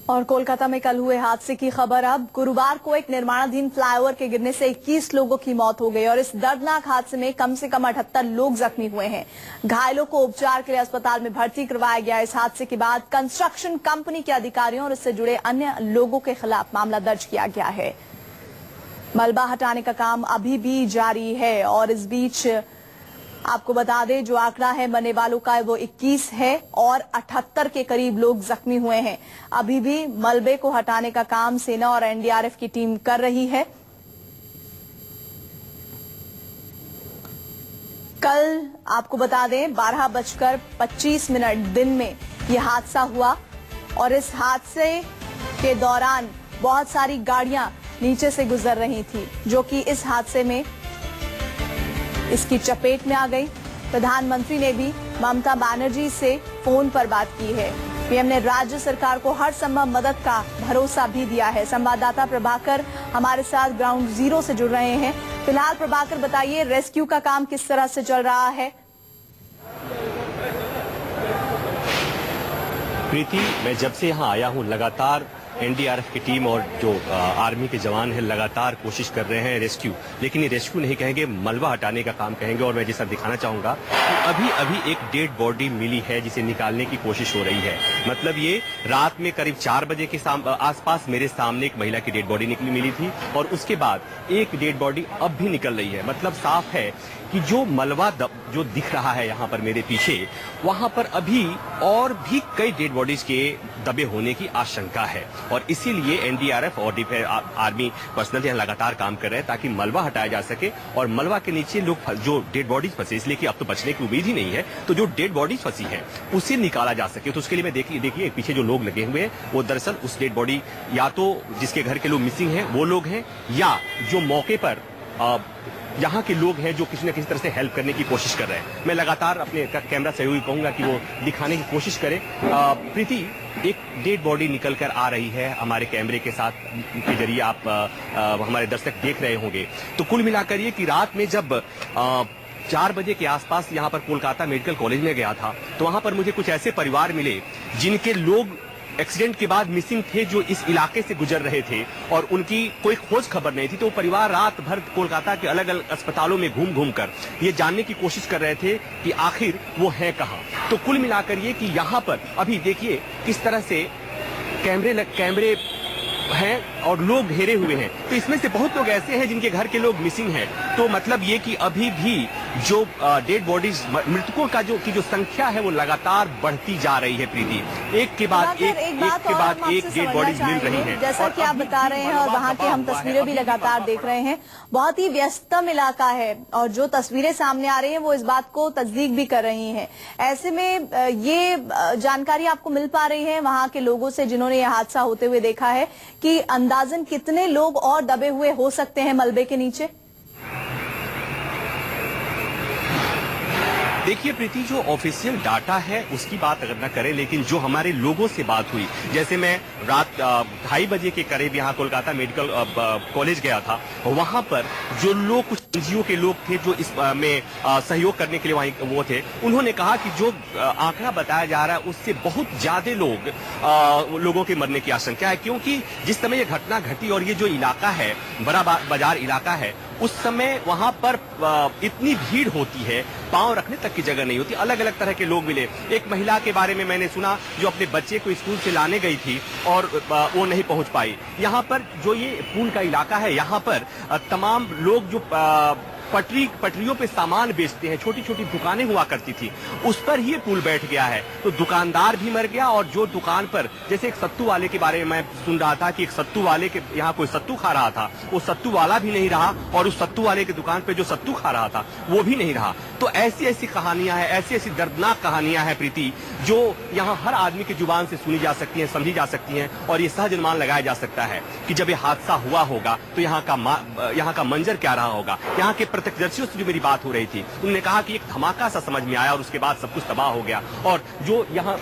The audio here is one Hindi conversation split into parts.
और कोलकाता में कल हुए हादसे की खबर। अब गुरुवार को एक निर्माणाधीन फ्लाईओवर के गिरने से 21 लोगों की मौत हो गई और इस दर्दनाक हादसे में कम से कम 78 लोग जख्मी हुए हैं। घायलों को उपचार के लिए अस्पताल में भर्ती करवाया गया। इस हादसे के बाद कंस्ट्रक्शन कंपनी के अधिकारियों और इससे जुड़े अन्य लोगों के खिलाफ मामला दर्ज किया गया है। मलबा हटाने का काम अभी भी जारी है और इस बीच आपको बता दें, जो आंकड़ा है मरने वालों का वो 21 है और 78 के करीब लोग जख्मी हुए हैं। अभी भी मलबे को हटाने का काम सेना और एनडीआरएफ की टीम कर रही है। कल आपको बता दें 12:25 दिन में यह हादसा हुआ और इस हादसे के दौरान बहुत सारी गाड़ियां नीचे से गुजर रही थी, जो कि इस हादसे में इसकी चपेट में आ गई। प्रधानमंत्री ने भी ममता बनर्जी से फोन पर बात की है। पीएम ने राज्य सरकार को हर संभव मदद का भरोसा भी दिया है। संवाददाता प्रभाकर हमारे साथ ग्राउंड जीरो से जुड़ रहे हैं। फिलहाल प्रभाकर बताइए, रेस्क्यू का काम किस तरह से चल रहा है? प्रीति, मैं जब से यहाँ आया हूँ लगातार एनडीआरएफ की टीम और जो आर्मी के जवान हैं लगातार कोशिश कर रहे हैं रेस्क्यू, लेकिन ये रेस्क्यू नहीं कहेंगे, मलबा हटाने का काम कहेंगे। और मैं जैसा दिखाना चाहूंगा कि अभी एक डेड बॉडी मिली है जिसे निकालने की कोशिश हो रही है। मतलब ये रात में करीब 4 बजे के आसपास मेरे सामने एक महिला की डेड बॉडी मिली थी और उसके बाद एक डेड बॉडी अब भी निकल रही है। मतलब साफ है कि जो मलबा जो दिख रहा है यहाँ पर मेरे पीछे, वहां पर अभी और भी कई डेड बॉडीज के दबे होने की आशंका है और इसीलिए एनडीआरएफ और आर्मी पर्सनल यहाँ लगातार काम कर रहे हैं ताकि मलबा हटाया जा सके और मलबा के नीचे लोग जो डेड बॉडीज फंसे, इसलिए कि अब तो बचने की उम्मीद ही नहीं है, तो जो डेड बॉडीज फंसी है उसे निकाला जा सके। तो उसके लिए मैं देखिए पीछे जो लोग लगे हुए हैं वो दरअसल उस डेड बॉडी या तो जिसके घर के लोग मिसिंग हैं वो लोग हैं या जो मौके पर यहाँ के लोग हैं जो किसी न किसी तरह से हेल्प करने की कोशिश कर रहे हैं। मैं लगातार अपने कैमरा सहयोगी कहूंगा कि वो दिखाने की कोशिश करें। प्रीति, एक डेड बॉडी निकल कर आ रही है हमारे कैमरे के साथ के जरिए आप हमारे दर्शक देख रहे होंगे। तो कुल मिलाकर ये कि रात में जब 4 बजे के आसपास यहाँ पर कोलकाता मेडिकल कॉलेज में गया था तो वहां पर मुझे कुछ ऐसे परिवार मिले जिनके लोग एक्सीडेंट के बाद मिसिंग थे, जो इस इलाके से गुजर रहे थे और उनकी कोई खोज खबर नहीं थी। तो परिवार रात भर कोलकाता के अलग अलग अस्पतालों में घूम कर ये जानने की कोशिश कर रहे थे कि आखिर वो है कहां। तो कुल मिलाकर ये कि यहाँ पर अभी देखिए किस तरह से कैमरे हैं और लोग घेरे हुए हैं। तो इसमें से बहुत लोग ऐसे हैं जिनके घर के लोग मिसिंग हैं। तो मतलब ये कि अभी भी जो डेड बॉडीज मृतकों का जो संख्या है वो लगातार बढ़ती जा रही है। प्रीति, एक के बाद एक डेड बॉडीज मिल रही हैं। जैसा कि आप बता रहे हैं और वहाँ की हम तस्वीरें भी लगातार देख रहे हैं, बहुत ही व्यस्तम इलाका है और जो तस्वीरें सामने आ रही हैं वो इस बात को तस्दीक भी कर रही हैं। ऐसे में ये जानकारी आपको मिल पा रही है वहाँ के लोगों से जिन्होंने ये हादसा होते हुए देखा है कि अंदाजन कितने लोग और दबे हुए हो सकते हैं मलबे के नीचे? देखिए प्रीति, जो ऑफिशियल डाटा है उसकी बात अगर न करें, लेकिन जो हमारे लोगों से बात हुई, जैसे मैं रात 2:30 बजे के करीब यहाँ कोलकाता मेडिकल कॉलेज गया था, वहां पर जो लोग कुछ एनजीओ के लोग थे जो इस में सहयोग करने के लिए वहीं वो थे, उन्होंने कहा कि जो आंकड़ा बताया जा रहा है उससे बहुत ज्यादा लोगों के मरने की आशंका है, क्योंकि जिस समय ये घटना घटी और ये जो इलाका है बड़ा बाजार इलाका है, उस समय वहां पर इतनी भीड़ होती है, पांव रखने तक की जगह नहीं होती। अलग अलग तरह के लोग मिले। एक महिला के बारे में मैंने सुना जो अपने बच्चे को स्कूल से लाने गई थी और वो नहीं पहुंच पाई। यहाँ पर जो ये पुल का इलाका है, यहाँ पर तमाम लोग जो पटरियों पे सामान बेचते हैं, छोटी छोटी दुकानें हुआ करती थी, उस पर ही पुल बैठ गया है। तो दुकानदार भी मर गया और जो दुकान पर, जैसे एक सत्तू वाले के बारे में मैं सुन रहा था कि एक सत्तू वाले के यहाँ कोई सत्तू खा रहा था, वो सत्तू वाला भी नहीं रहा और उस सत्तू वाले की दुकान पे जो सत्तू खा रहा था वो भी नहीं रहा। तो ऐसी ऐसी कहानियां हैं, ऐसी दर्दनाक कहानियां हैं प्रीति, जो यहाँ हर आदमी की जुबान से सुनी जा सकती हैं, समझी जा सकती हैं और ये सहज अनुमान लगाया जा सकता है कि जब ये हादसा हुआ होगा तो यहाँ का मंजर क्या रहा होगा। यहाँ के प्रत्यक्षदर्शियों से जो मेरी बात हो रही थी, उन्होंने कहा कि एक धमाका सा समझ में आया और उसके बाद सब कुछ तबाह हो गया। और जो यहाँ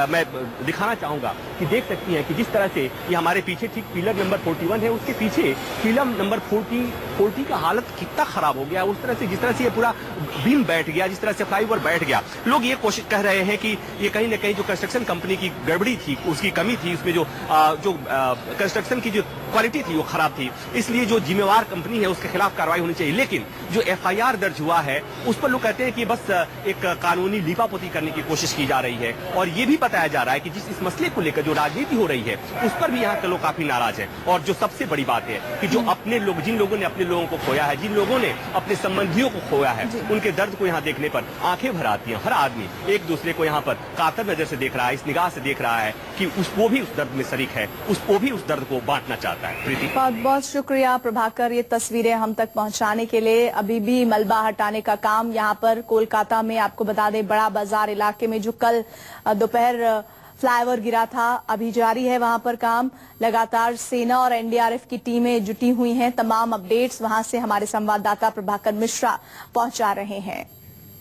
मैं दिखाना चाहूंगा कि देख सकती हैं कि जिस तरह से ये हमारे पीछे ठीक पिलर नंबर 41 है, उसके पीछे पिलर नंबर 40 का हालत कितना खराब हो गया। उस तरह से जिस तरह से ये पूरा बीम बैठ गया, जिस तरह से फ्लाईओवर बैठ गया। लोग ये कोशिश कह रहे हैं कि ये कहीं न कहीं जो कंस्ट्रक्शन कंपनी की गड़बड़ी थी, उसकी कमी थी, उसमें जो कंस्ट्रक्शन की जो क्वालिटी थी वो खराब थी, इसलिए जो जिम्मेवार कंपनी है उसके खिलाफ कार्रवाई होनी चाहिए। लेकिन जो एफआईआर दर्ज हुआ है उस पर लोग कहते हैं कि बस एक कानूनी लीपापोती करने की कोशिश की जा रही है। और ये भी बताया जा रहा है कि जिस इस मसले को लेकर जो राजनीति हो रही है उस पर भी यहाँ के लोग काफी नाराज हैं। और जो सबसे बड़ी बात है कि जो अपने लोग, जिन लोगों ने अपने लोगों को खोया है, जिन लोगों ने अपने संबंधियों को खोया है, उनके दर्द को यहाँ देखने पर आंखें भर आती हैं। हर आदमी एक दूसरे को यहाँ पर कातर नजर से देख रहा है, इस निगाह से देख रहा है कि वो भी उस दर्द में शरीक है, उसको भी उस दर्द को बांटना चाहता है। प्रीति, बहुत बहुत शुक्रिया प्रभाकर, ये तस्वीरें हम तक पहुंचाने के लिए। अभी भी मलबा हटाने का काम यहाँ पर कोलकाता में, आपको बता दें, बड़ा बाजार इलाके में जो कल दोपहर फ्लाईओवर गिरा था, अभी जारी है वहां पर काम। लगातार सेना और एनडीआरएफ की टीमें जुटी हुई हैं। तमाम अपडेट्स वहां से हमारे संवाददाता प्रभाकर मिश्रा पहुंचा रहे हैं।